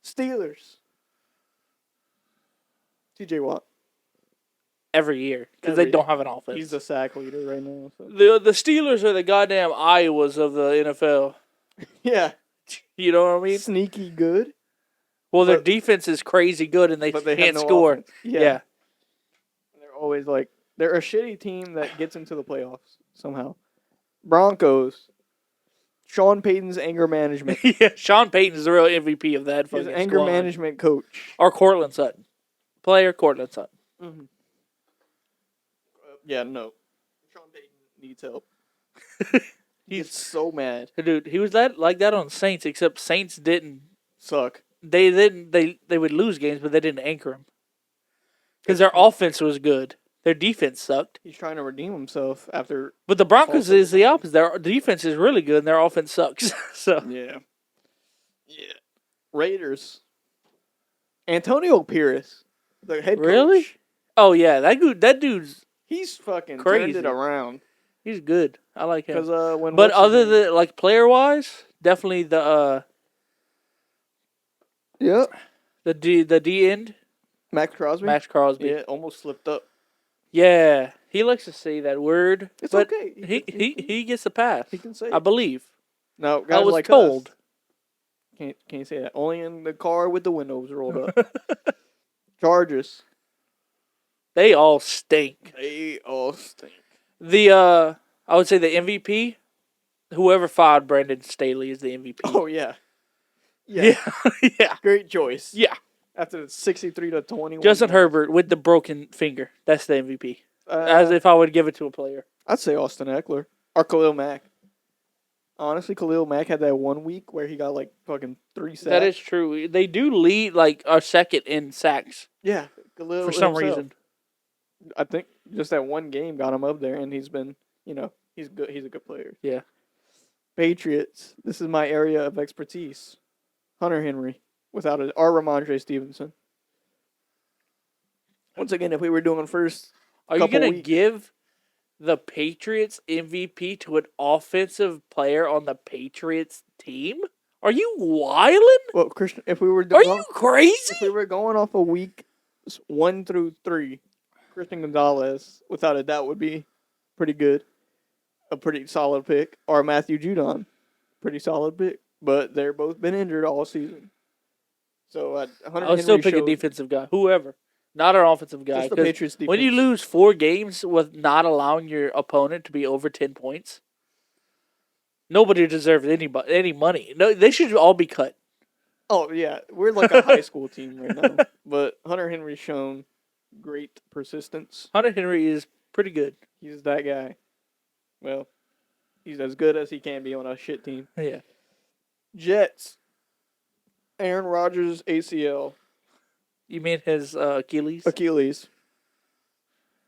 Steelers. T.J. Watt. Every year, because they Every- don't have an offense. He's the sack leader right now. So. The Steelers are the goddamn Iowas of the NFL. Yeah. You know what I mean? Sneaky good. Well, their but- defense is crazy good, and they But they can't have no score. offense. Yeah. They're always like, they're a shitty team that gets into the playoffs somehow. Broncos. Sean Payton's anger management. Yeah. Sean Payton is the real MVP of that His fucking anger squad. management coach. Or Cortland Sutton. Player Cortland Sutton. Mm-hmm. Yeah, no. Sean Payton needs help. He's so mad. Dude, he was like that on Saints, except Saints didn't. Suck. They would lose games, but they didn't anchor him. Because their offense was good. Their defense sucked. He's trying to redeem himself after. But the Broncos Also- is the opposite. Their defense is really good, and their offense sucks. So Yeah. Yeah. Raiders. Antonio Pierce, the head coach. Really? Oh yeah, that dude's He's fucking Crazy. turned it around. he's good. I like him. Because when But what's his other name- than like player wise, definitely the yeah, D end, Max Crosby. Max Crosby. Yeah, almost slipped up. Yeah, he likes to say that word. It's but okay. He gets a pass. He can say I it. believe. No, I guys was like told. us can't say that. Only in the car with the windows rolled up. Chargers. They all stink. They all stink. I would say the MVP, whoever fired Brandon Staley is the MVP. Oh yeah. Yeah. Yeah. Great choice. Yeah. After the 63-21. Justin loss. Herbert with the broken finger. That's the MVP. As Uh, if I would give it to a player. I'd say Austin Eckler or Khalil Mack. Honestly, Khalil Mack had that 1 week where he got like fucking 3 sacks. That is true. They do lead like our second in sacks Yeah, Khalil for some himself. reason. I think just that one game got him up there, and he's been, he's good. He's a good player. Yeah. Patriots. This is my area of expertise. Hunter Henry, without it, or Ramondre Stevenson. Once again, if we were doing first, Are you couple gonna weeks. give the Patriots MVP to an offensive player on the Patriots team? Are you wildin'? Well, Christian, if we were Are you crazy? if we were going off a week 1 through 3, Christian Gonzalez, without a doubt, would be pretty good, a pretty solid pick, or Matthew Judon, pretty solid pick. But they're both been injured all season, so Hunter I would still Henry pick a showed defensive guy, whoever, not an offensive guy. just the 'cause Patriots defense. when you lose 4 games with not allowing your opponent to be over 10 points, nobody deserves any money. No, they should all be cut. Oh yeah, we're like a high school team right now. But Hunter Henry's shown great persistence. Hunter Henry is pretty good. He's that guy. Well, he's as good as he can be on a shit team. Yeah. Jets. Aaron Rodgers ACL. You mean his Achilles? Achilles.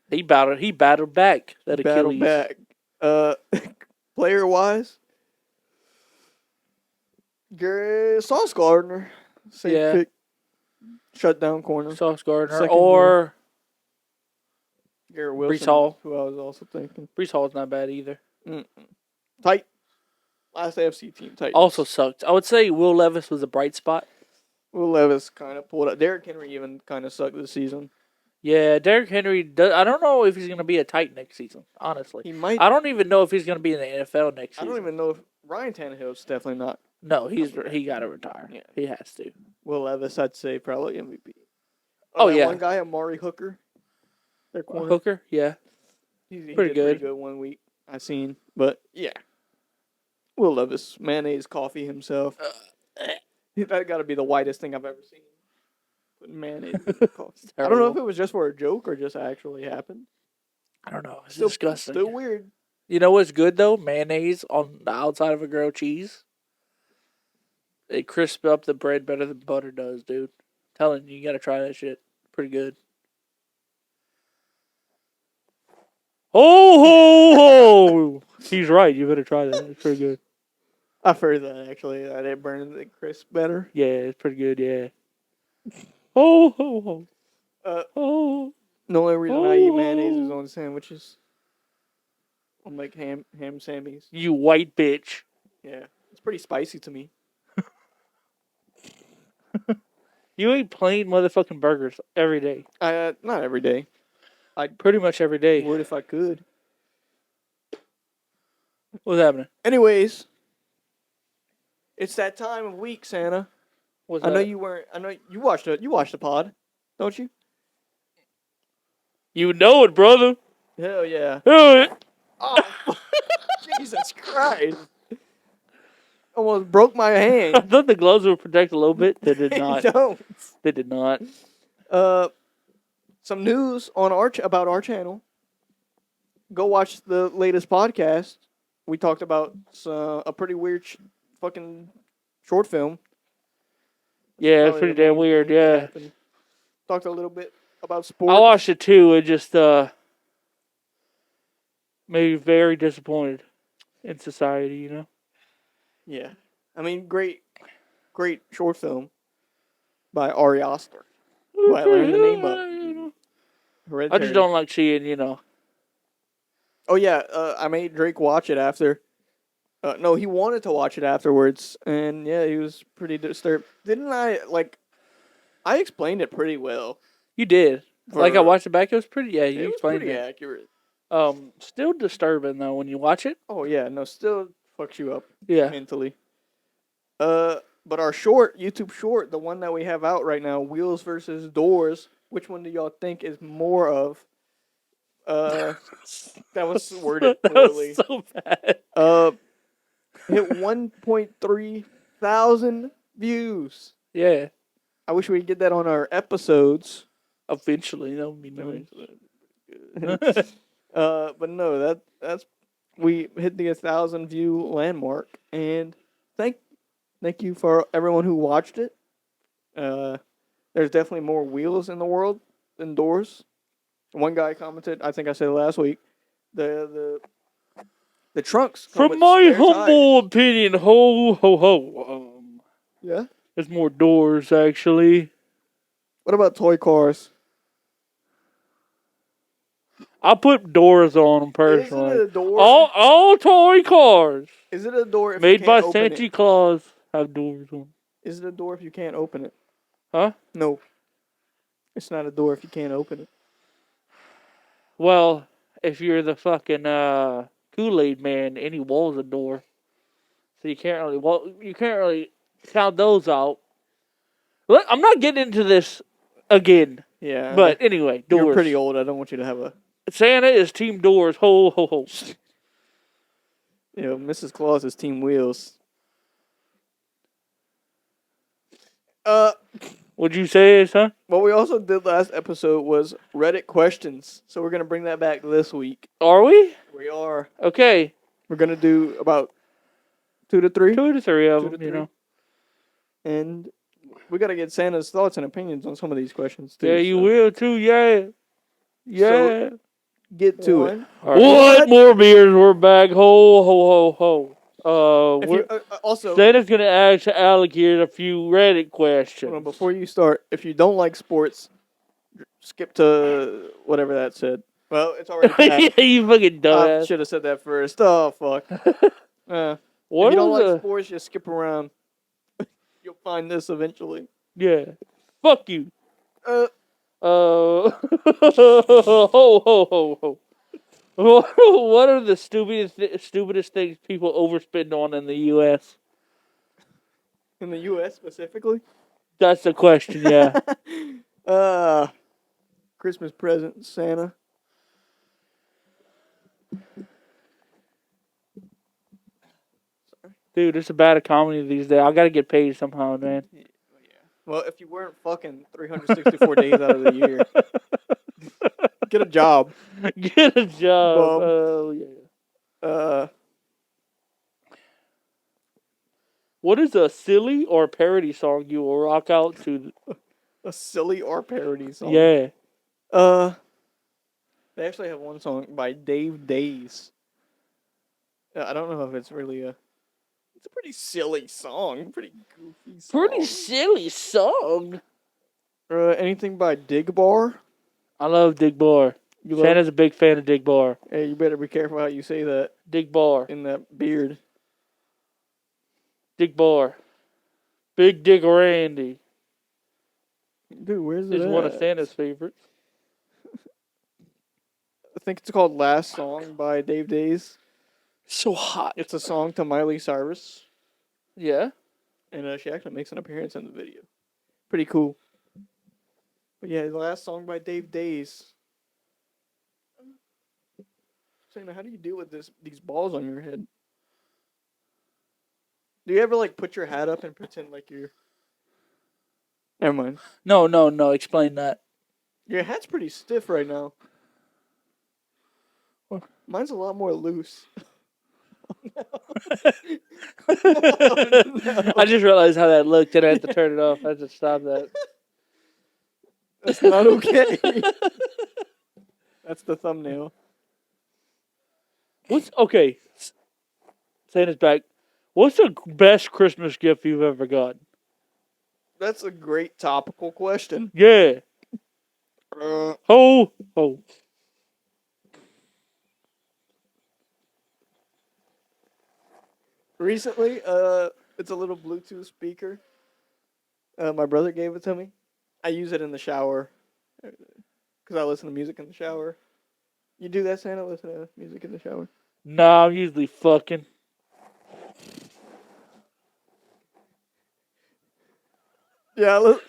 He battled back that Battle Achilles. back. Player wise. Sauce Gardner. Safe Yeah. pick. Shutdown corner. Sauce Gardner Second or Garrett Wilson. Brees Hall. Who I was also thinking. Brees Hall's not bad either. Tight. Last AFC team. Titans. Also sucked. I would say Will Levis was a bright spot. Will Levis kind of pulled up. Derrick Henry even kind of sucked this season. Yeah, Derrick Henry does. I don't know if he's going to be a tight next season, honestly. He might. I don't even know if he's going to be in the NFL next I season. don't even know if Ryan Tannehill's definitely not. No, he got to retire. Yeah. He has to. Will Levis, I'd say probably MVP. Oh, that yeah. One guy, Amari Hooker. Their corner. Hooker, yeah. He pretty did pretty good. good 1 week. I seen, but yeah. Will Levis, mayonnaise coffee himself. That got to be the whitest thing I've ever seen. Putting mayonnaise in coffee. I don't know if it was just for a joke or just actually happened. I don't know. It's Still disgusting. Still weird. You know what's good, though? Mayonnaise on the outside of a grilled cheese. It crisps up the bread better than butter does, dude. Telling you, you got to try that shit. Pretty good. Ho, ho, ho! He's right. You better try that. It's pretty good. I've heard that actually. That it burns the crisp better. Yeah, it's pretty good, yeah. Ho, ho, ho. Oh. The only reason I eat mayonnaise is on sandwiches. On like ham sammies. You white bitch. Yeah. It's pretty spicy to me. You eat plain motherfucking burgers every day. Not every day. Pretty much every day. Would if I could. What's happening? Anyways, it's that time of week, Santa. What's I know that? you weren't. I know you watched it. You watched the pod, don't you? You know it, brother. Hell yeah. Oh, Oh, Jesus Christ! Almost broke my I hand. thought the gloves would protect a little bit. They did They not. don't. They did not. Some news on about our channel. Go watch the latest podcast. We talked about a pretty weird fucking short film. Yeah, it's Probably pretty the damn main weird, thing that yeah. happened. Talked a little bit about sports. I watched it too. It just made me very disappointed in society, you know? Yeah. I mean, great short film by Ari Aster, who I learned the name of. I Hereditary. just don't like seeing, you know. Oh, yeah. I made Drake watch it after. No, he wanted to watch it afterwards. And, yeah, he was pretty disturbed. Didn't I, I explained it pretty well. You did. Like I For- watched it back. It was pretty. Yeah, It you was explained pretty it. accurate. Still disturbing though when you watch it. Oh yeah, no, still fucks you up Yeah. mentally. But our YouTube short, the one that we have out right now, Wheels versus Doors. Which one do y'all think is more of? Uh, that was worded That poorly. was so bad. Hit 1.3 thousand views. Yeah. I wish we could get that on our episodes. Eventually, that would be nice. But no, that's we hit the 1,000 view landmark, and thank you for everyone who watched it. There's definitely more wheels in the world than doors. One guy commented, I think I said it last week, the trunks come From with my spare humble tires. opinion, ho ho ho. Yeah. There's more doors actually. What about toy cars? I put doors on them Is it personally. a door? All toy cars Is it a door if you made by can't open Santa it? Claus have doors on. Is it a door if you can't open it? Huh? No. It's not a door if you can't open it. Well, if you're the fucking Kool-Aid man, any wall's a door. So you can't really count those out. Look, I'm not getting into this again. Yeah. But anyway, doors. You're pretty old. I don't want you to have a. Santa is team doors. Ho ho ho. Mrs. Claus is Team Wheels. What'd you say, son? What we also did last episode was Reddit questions. So we're gonna bring that back this week. Are we? We are. Okay. We're gonna do about 2 to 3. 2 to 3 of 2 them, to you 3. know. And we gotta get Santa's thoughts and opinions on some of these questions too. Yeah, you so will too. Yeah. Yeah. Get to it. All right. What more beers? We're back. Ho ho ho ho. If you, also, Santa's gonna ask Alligator a few Reddit hold on, questions. before you start, if you don't like sports, skip to whatever that said. Well, it's already passed. You fucking I dumbass. should have said that first. Oh fuck. If What you don't are like the? sports, just skip around. You'll find this eventually. Yeah. Fuck you. Uh, Ho ho ho ho. What are the stupidest things people overspend on in the U.S.? in the U.S. specifically. That's the question. Yeah. Christmas present, Santa. Dude, it's a bad comedy these days. I gotta get paid somehow, man. Well, if you weren't fucking 364 days out of the year, get a job. Get a job. Bum. Oh yeah. Uh, What is a silly or parody song you will rock out to? a silly or parody song. Yeah. They actually have one song by Dave Days. I don't know if it's really a. It's a pretty silly song, pretty goofy song. Pretty silly song. Anything by Dig Bar? I love Dig Bar. Santa's a big fan of Dig Bar. Hey, you better be careful how you say that Dig Bar. in that beard. Dig Bar. Big Dig Randy Dude, where's it is at? one of Santa's favorites. I think it's called Last Song by Dave Days. So hot. It's a song to Miley Cyrus. Yeah. And she actually makes an appearance in the video. Pretty cool. But yeah, the last song by Dave Days. Santa, how do you deal with these balls on your head? Do you ever like put your hat up and pretend like you're? Never mind. No. Explain that. Your hat's pretty stiff right now. Mine's a lot more loose. No. I just realized how that looked and I had to turn it off. I had to stop that. That's not okay. That's the thumbnail. What's okay? Santa's back. What's the best Christmas gift you've ever gotten? That's a great topical question. Yeah. Ho ho. Recently, it's a little Bluetooth speaker. My brother gave it to me. I use it in the shower Because I listen to music in the shower. You do that, Santa? Listen to music in the shower? Nah, I'm usually fucking. Yeah, like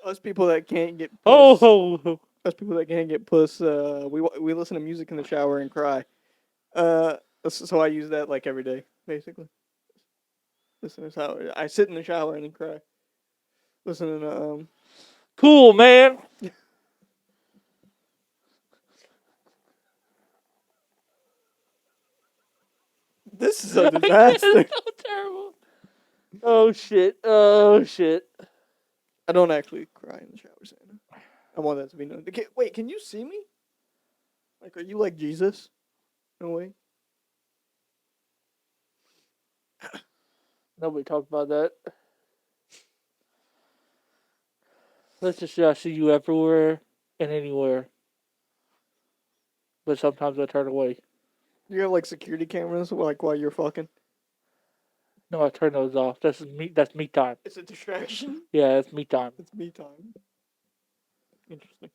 us people that can't get Ho puss. ho ho. Us people that can't get puss. We listen to music in the shower and cry. So I use that like every day, basically. Listen to shower. I sit in the shower and then cry. Listening to Cool, man. This is a disaster. So terrible. Oh shit. Oh shit. I don't actually cry in the shower, Santa. I want that to be known. Wait, can you see me? Like, are you like Jesus? No way. Nobody talked about that. Let's just say I see you everywhere and anywhere. But sometimes I turn away. You have like security cameras, like while you're fucking. No, I turn those off. That's me time. It's a distraction. Yeah, it's me time. It's me time. Interesting.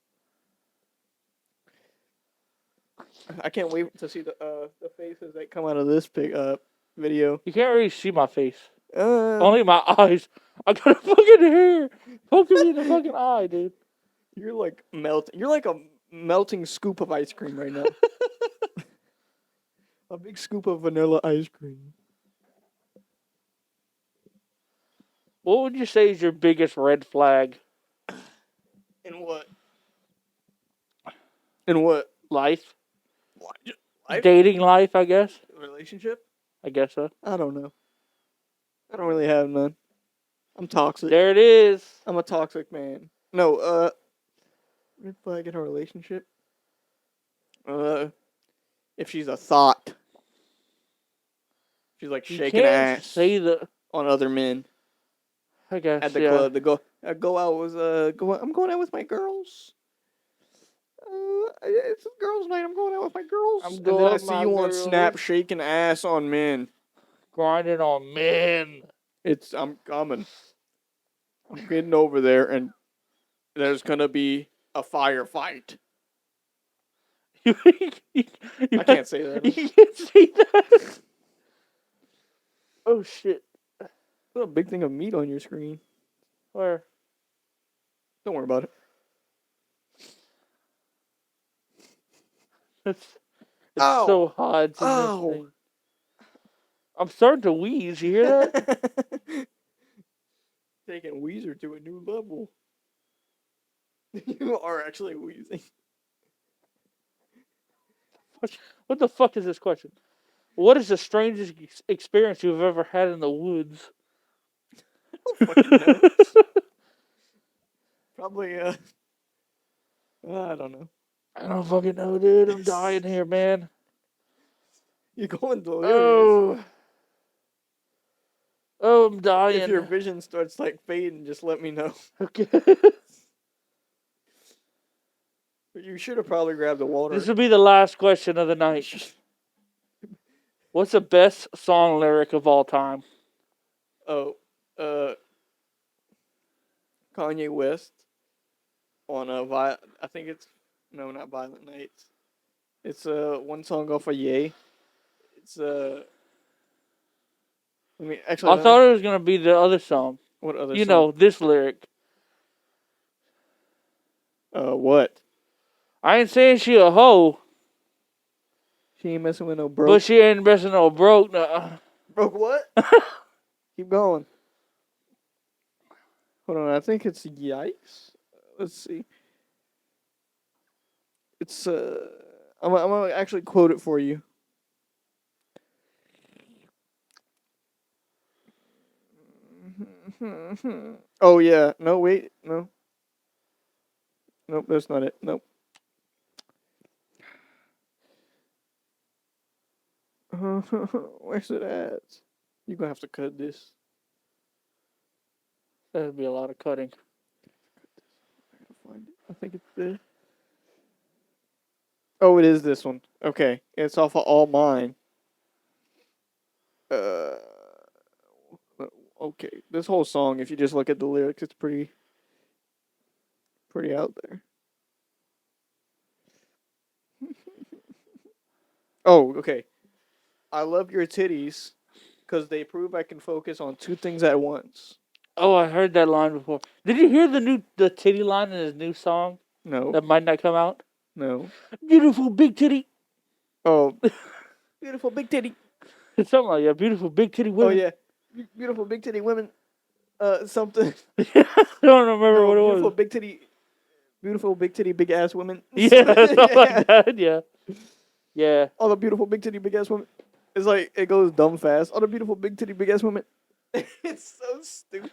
I can't wait to see the faces that come out of this video. You can't really see my face. Uh, Only my eyes. I got a fucking hair poking me in the fucking eye, dude. you're like melting. You're like a melting scoop of ice cream right now. A big scoop of vanilla ice cream. What would you say is your biggest red flag? In what? In what? Life? Life? Dating life, I guess. Relationship? I guess so. I don't know. I don't really have none. I'm toxic. There it is. I'm a toxic man. No, red flag in a relationship. If she's a thought, she's like You shaking can't ass say the. on other men I guess at the yeah. club. Go out with I'm going out with my girls. It's a girls' night. I'm going out with my girls. I'm And going then I with see my you on girls. Snap shaking ass on men. Grinding on men. I'm coming. I'm getting over there, and there's gonna be a firefight. I can't say that. You can't say that. Oh shit. There's a big thing of meat on your screen. Where? Don't worry about it. It's Ow! so hot in this Ow! thing. I'm starting to wheeze. You hear that? Taking Weezer to a new level. You are actually wheezing. What the fuck is this question? What is the strangest experience you've ever had in the woods? I don't fucking know. Probably, I don't know. I don't fucking know, dude. I'm dying here, man. You're going delirious. Oh. Oh, I'm If dying. your vision starts like fading, just let me know. Okay. You should have probably grabbed the water. This will be the last question of the night. What's the best song lyric of all time? Oh, Kanye West on I think it's no, not Violent Nights. It's one song off of Yay. It's Let me actually. I thought it was gonna be the other song. What other You song? know, this lyric. What? I ain't saying she a hoe, She ain't messing with no broke. but she ain't messing no broke. No. Broke what? Keep going. Hold on, I think it's Yikes. Let's see. It's I'm gonna actually quote it for you. Oh yeah. No, wait. No. Nope, that's not it. Nope. Where's it at? You're gonna have to cut this. That'd be a lot of cutting. I gotta find it. I think it's there. Oh, it is this one. Okay, it's off of All Mine. Uh, okay. This whole song, if you just look at the lyrics, it's pretty pretty out there. Oh, okay. I love your titties because they prove I can focus on two things at once. Oh, I heard that line before. Did you hear the titty line in his new song No, that might not come out? no. Beautiful big titty. Oh, beautiful big titty. It's something like that. Beautiful big titty Oh women. yeah, beautiful big titty women. Something. I don't remember No, what it beautiful was. big titty. Beautiful big titty big ass women. Yeah, something like that. Yeah. Yeah. All the beautiful big titty big ass women. It's like it goes dumb fast. All the beautiful big titty big ass women. It's so stupid.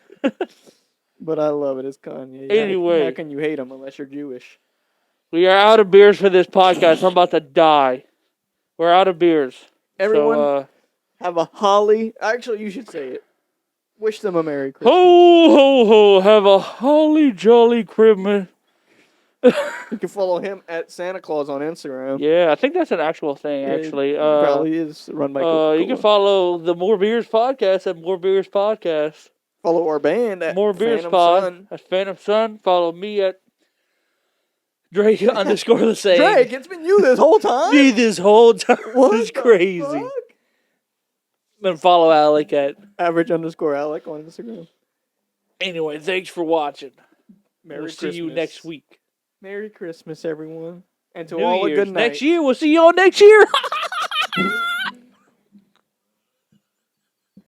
But I love it. It's Kanye. Anyway. How can you hate him unless you're Jewish? We are out of beers for this podcast. I'm about to die. We're out of beers. Everyone So, have a holly. Actually, you should say it. Wish them a Merry Christmas. ho, ho, ho. Have a holly jolly Christmas. You can follow him at Santa Claus on Instagram. Yeah, I think that's an actual thing, Yeah, actually. it probably is run by Coca-Cola. You can follow the More Beers Podcast at More Beers Podcast. Follow our band at More Beers Phantom Pod Sun. at Phantom Sun. Follow me at Drake underscore the same. Drake, it's been you this whole time? Me this whole time. What It's the crazy. fuck? Then follow Alec at. Average_Alec on Instagram. Anyway, thanks for watching. Merry We'll Christmas. see you next week. Merry Christmas, everyone. And to New all Year's. a good night. Next year. We'll see you all next year.